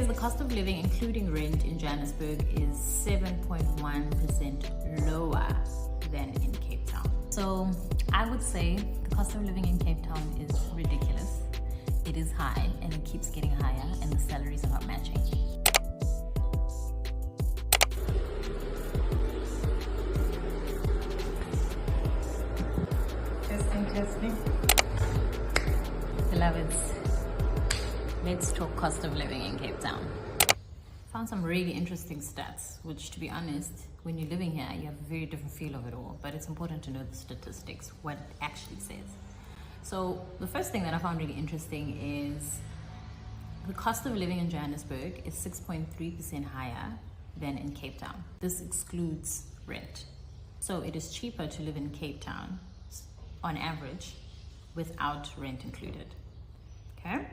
says the cost of living, including rent, in Johannesburg is 7.1% lower than in Cape Town. So I would say the cost of living in Cape Town is ridiculous. It is high and it keeps getting higher, and the salaries are not matching. Testing. Beloveds, let's talk cost of living in Cape Town. Found some really interesting stats, which, to be honest, when you're living here, you have a very different feel of it all, but it's important to know the statistics, what it actually says. So the first thing that I found really interesting is the cost of living in Johannesburg is 6.3% higher than in Cape Town. This excludes rent. So it is cheaper to live in Cape Town on average without rent included. Okay?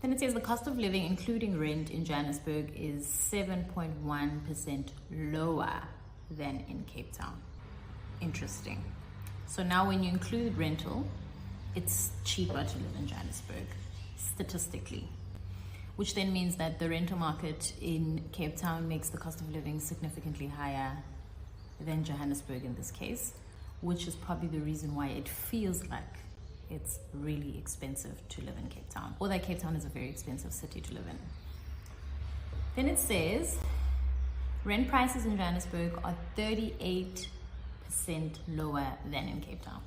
Then it says the cost of living, including rent, in Johannesburg is 7.1% lower than in Cape Town. Interesting. So now when you include rental, it's cheaper to live in Johannesburg, statistically. Which then means that the rental market in Cape Town makes the cost of living significantly higher than Johannesburg in this case, which is probably the reason why it feels like it's really expensive to live in Cape Town, although Cape Town is a very expensive city to live in. Then it says rent prices in Johannesburg are 38% lower than in Cape Town.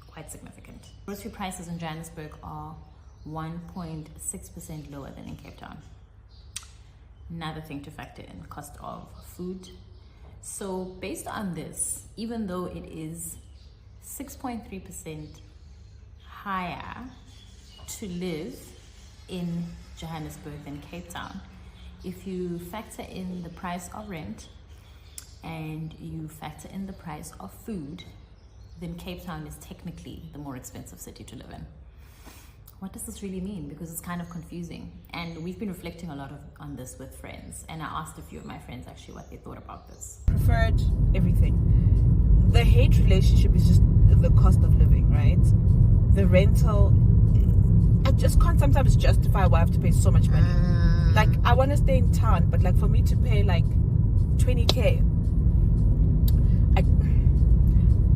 Quite significant. Grocery prices in Johannesburg are 1.6% lower than in Cape Town. Another thing to factor in, cost of food. So based on this, even though it is 6.3% higher to live in Johannesburg than Cape Town, if you factor in the price of rent and you factor in the price of food, then Cape Town is technically the more expensive city to live in. What does this really mean? Because it's kind of confusing. And we've been reflecting a lot on this with friends. And I asked a few of my friends actually what they thought about this. Preferred everything. The hate relationship is just the cost of living, right? The rental, I just can't sometimes justify why I have to pay so much money. Like, I want to stay in town, but like for me to pay like 20K,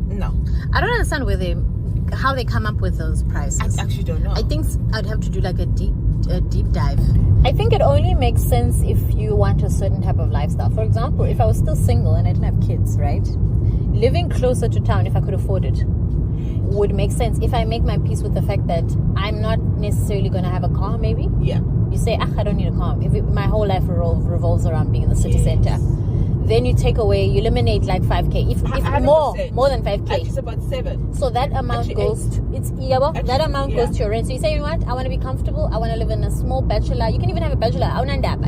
no. I don't understand how they come up with those prices. I actually don't know. I think I'd have to do like a deep dive. I think it only makes sense if you want a certain type of lifestyle. For example, if I was still single and I didn't have kids, right? Living closer to town, if I could afford it, would make sense. If I make my peace with the fact that I'm not necessarily going to have a car, maybe. Yeah. You say, I don't need a car. My whole life revolves around being in the city center. Then you eliminate like 5K, if more than 5K. Actually, it's about 7. So that amount goes goes to your rent. So you say, you know what? I want to be comfortable. I want to live in a small bachelor. You can even have a bachelor.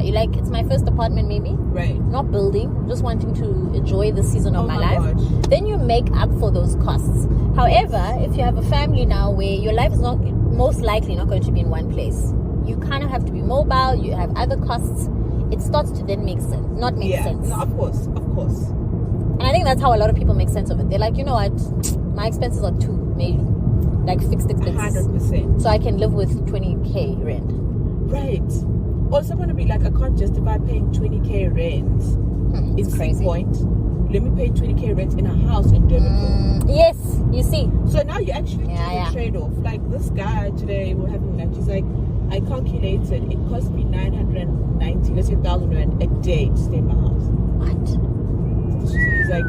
You like, it's my first apartment, maybe. Right. Not building, just wanting to enjoy the season of my life. Gosh. Then you make up for those costs. However, if you have a family now where your life is not most likely not going to be in one place, you kind of have to be mobile. You have other costs. It starts to then make sense, not make sense. No, of course. And I think that's how a lot of people make sense of it. They're like, you know what, my expenses are 2, maybe, like fixed expenses. 100%. So I can live with 20K rent. Right. Or someone to be like, I can't justify paying 20K rent. It's crazy. Point. Let me pay 20K rent in a house in Durban. Yes, you see. So now you actually do the trade-off. Like this guy today, we're having lunch. He's like, I calculated it cost me 990, let's say 1,000 rand a day to stay in my house. What? He's like,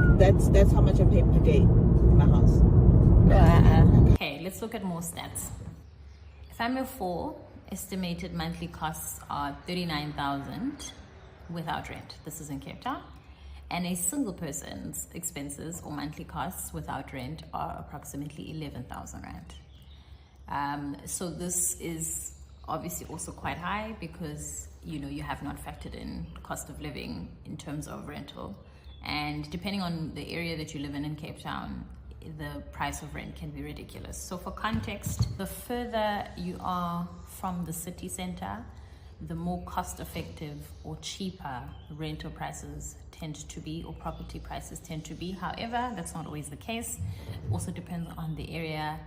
that's how much I pay per day in my house. Okay, let's look at more stats. Family of 4, estimated monthly costs are 39,000 without rent. This is in Cape Town. And a single person's expenses or monthly costs without rent are approximately 11,000 rand. So this is obviously also quite high because you have not factored in cost of living in terms of rental, and depending on the area that you live in Cape Town, the price of rent can be ridiculous. So for context, the further you are from the city center, the more cost effective or cheaper rental prices tend to be, or property prices tend to be. However, that's not always the case. It also depends on the area,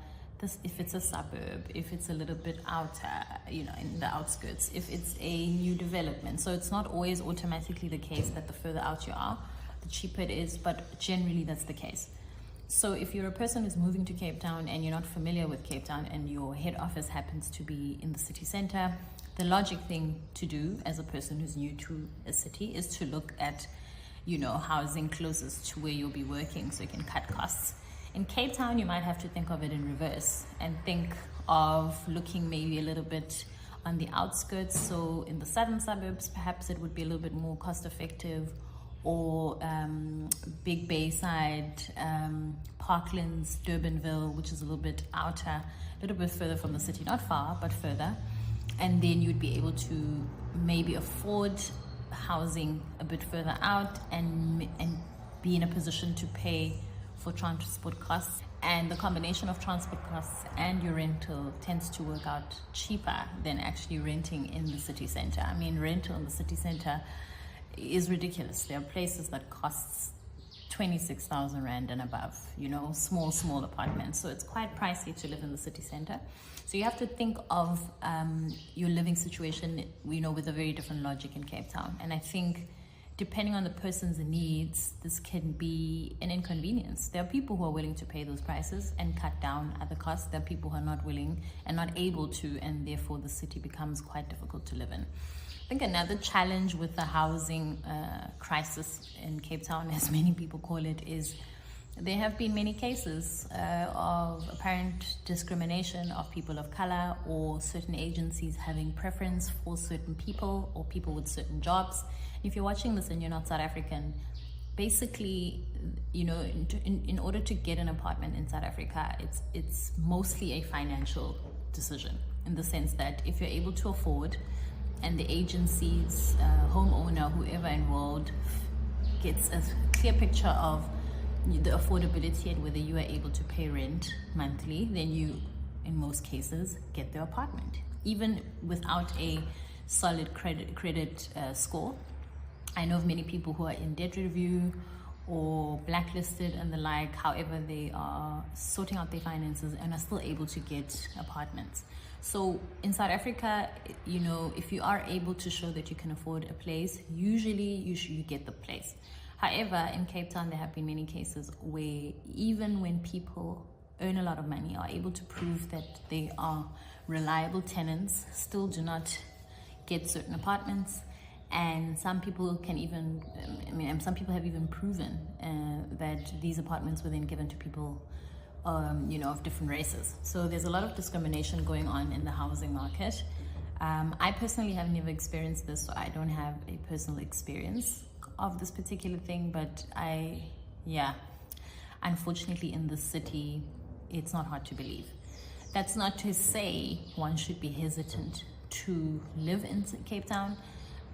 this, if it's a suburb, if it's a little bit outer, you know, in the outskirts, if it's a new development. So it's not always automatically the case that the further out you are, the cheaper it is, but generally that's the case. So if you're a person who's moving to Cape Town and you're not familiar with Cape Town and your head office happens to be in the city center, the logic thing to do as a person who's new to a city is to look at, you know, housing closest to where you'll be working so you can cut costs. In Cape Town, you might have to think of it in reverse and think of looking maybe a little bit on the outskirts. So in the southern suburbs, perhaps it would be a little bit more cost effective, or Big Bayside, Parklands, Durbanville, which is a little bit outer, a little bit further from the city, not far, but further. And then you'd be able to maybe afford housing a bit further out and be in a position to pay for transport costs. And the combination of transport costs and your rental tends to work out cheaper than actually renting in the city center. I mean, rental in the city center is ridiculous. There are places that costs 26,000 Rand and above, you know, small apartments. So it's quite pricey to live in the city center. So you have to think of your living situation, you know, with a very different logic in Cape Town. And I think depending on the person's needs, this can be an inconvenience. There are people who are willing to pay those prices and cut down other costs. There are people who are not willing and not able to, and therefore the city becomes quite difficult to live in. I think another challenge with the housing crisis in Cape Town, as many people call it, is there have been many cases of apparent discrimination of people of color, or certain agencies having preference for certain people or people with certain jobs. If you're watching this and you're not South African, basically, you know, in order to get an apartment in South Africa, it's mostly a financial decision, in the sense that if you're able to afford, and the agency's homeowner, whoever involved, gets a clear picture of the affordability and whether you are able to pay rent monthly, then you, in most cases, get the apartment, even without a solid credit score. I know of many people who are in debt review or blacklisted and the like. However, they are sorting out their finances and are still able to get apartments. So in South Africa, you know, if you are able to show that you can afford a place, usually you get the place. However, in Cape Town, there have been many cases where even when people earn a lot of money, are able to prove that they are reliable tenants, still do not get certain apartments. And some people can even, some people have even proven that these apartments were then given to people, you know, of different races. So there's a lot of discrimination going on in the housing market. I personally have never experienced this, so I don't have a personal experience of this particular thing, but unfortunately in this city, it's not hard to believe. That's not to say one should be hesitant to live in Cape Town,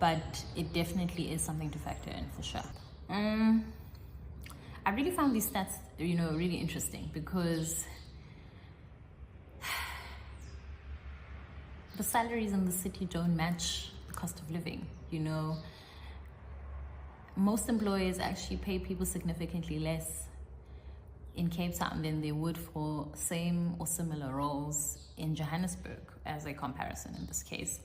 but it definitely is something to factor in for sure. I really found these stats, you know, really interesting, because the salaries in the city don't match the cost of living. You know, most employers actually pay people significantly less in Cape Town than they would for same or similar roles in Johannesburg, as a comparison in this case.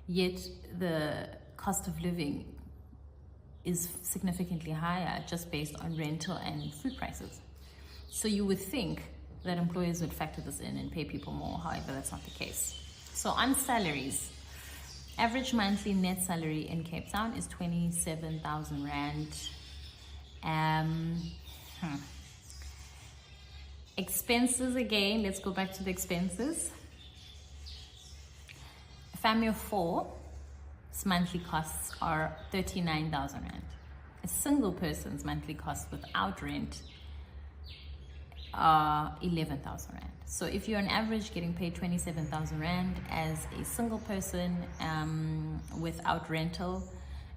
Yet the cost of living is significantly higher just based on rental and food prices. So you would think that employers would factor this in and pay people more. However, that's not the case. So on salaries, average monthly net salary in Cape Town is 27,000 Rand. Expenses again, let's go back to the expenses. A family of four, monthly costs are 39,000 Rand. A single person's monthly costs without rent are 11,000 Rand. So if you're on average getting paid 27,000 Rand as a single person without rental,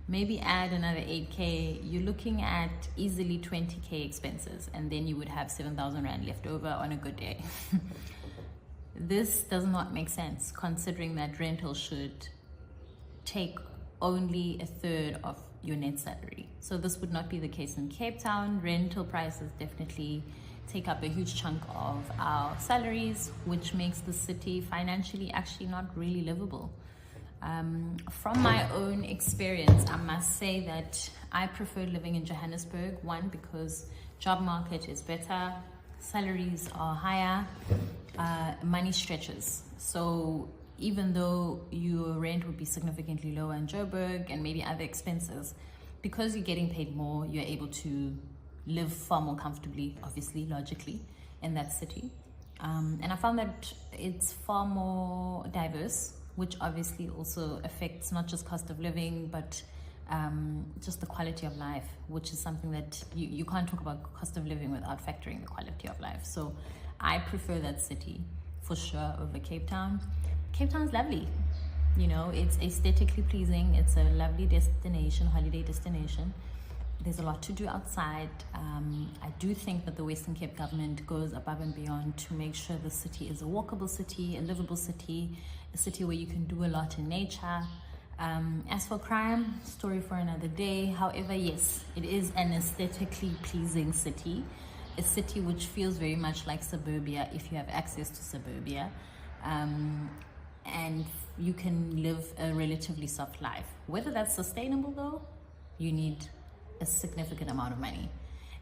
maybe add another 8K, you're looking at easily 20K expenses, and then you would have 7,000 Rand left over on a good day. This does not make sense, considering that rental should take only a third of your net salary. So this would not be the case in Cape Town. Rental prices definitely take up a huge chunk of our salaries, which makes the city financially actually not really livable. From my own experience, I must say that I prefer living in Johannesburg. One, because job market is better, salaries are higher, money stretches. So even though your rent would be significantly lower in Joburg and maybe other expenses, because you're getting paid more, you're able to live far more comfortably, obviously, logically, in that city. And I found that it's far more diverse, which obviously also affects not just cost of living, but just the quality of life, which is something that you can't talk about cost of living without factoring the quality of life. So I prefer that city for sure over Cape Town. Cape Town is lovely. You know, it's aesthetically pleasing. It's a lovely destination, holiday destination. There's a lot to do outside. I do think that the Western Cape government goes above and beyond to make sure the city is a walkable city, a livable city, a city where you can do a lot in nature. As for crime, story for another day. However, yes, it is an aesthetically pleasing city, a city which feels very much like suburbia if you have access to suburbia. And you can live a relatively soft life. Whether that's sustainable though, you need a significant amount of money.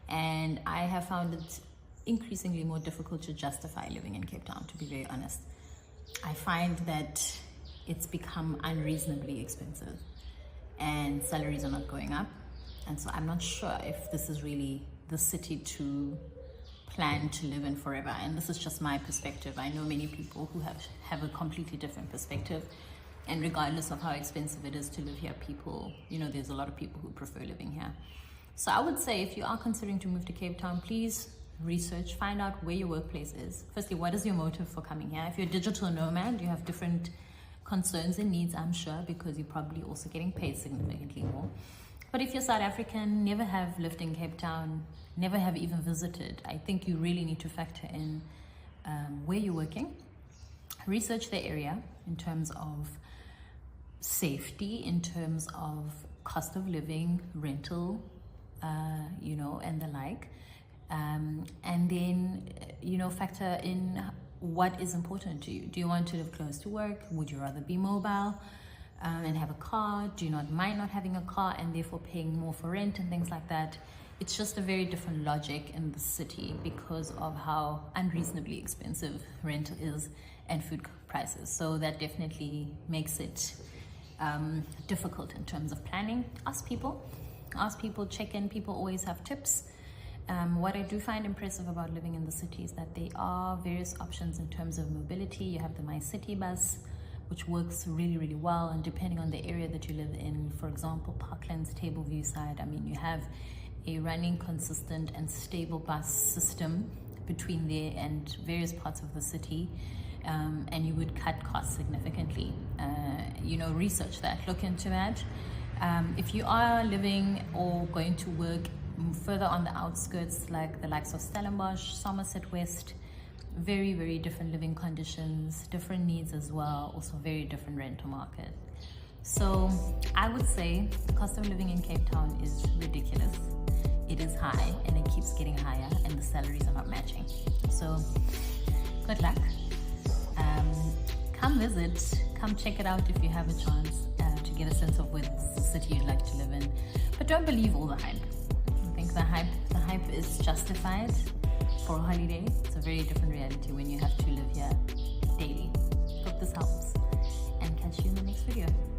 And I have found it increasingly more difficult to justify living in Cape Town, to be very honest. I find that it's become unreasonably expensive and salaries are not going up. And so I'm not sure if this is really the city to plan to live in forever. And this is just my perspective. I know many people who have a completely different perspective. And regardless of how expensive it is to live here, there's a lot of people who prefer living here. So I would say if you are considering to move to Cape Town, please research, find out where your workplace is. Firstly, what is your motive for coming here? If you're a digital nomad, you have different concerns and needs, I'm sure, because you're probably also getting paid significantly more. But if you're South African, never have lived in Cape Town, never have even visited, I think you really need to factor in where you're working. Research the area in terms of safety, in terms of cost of living, rental, and the like. And then, factor in what is important to you. Do you want to live close to work? Would you rather be mobile and have a car? Do you not mind not having a car and therefore paying more for rent and things like that? It's just a very different logic in the city because of how unreasonably expensive rent is and food prices. So that definitely makes it difficult in terms of planning. Ask people, check in. People always have tips. What I do find impressive about living in the city is that there are various options in terms of mobility. You have the My City bus, which works really, really well. And depending on the area that you live in, for example, Parklands, Tableview side, you have a running, consistent and stable bus system between there and various parts of the city. And you would cut costs significantly. Research that, look into that. If you are living or going to work further on the outskirts, like the likes of Stellenbosch, Somerset West, very, very different living conditions, different needs as well, also very different rental market. So I would say the cost of living in Cape Town is ridiculous. It is high and it keeps getting higher and the salaries are not matching. So good luck. Come visit, come check it out if you have a chance to get a sense of where the city you'd like to live in. But don't believe all the hype. I think the hype is justified for a holiday. It's a very different reality when you have to live here daily. Hope this helps and catch you in the next video.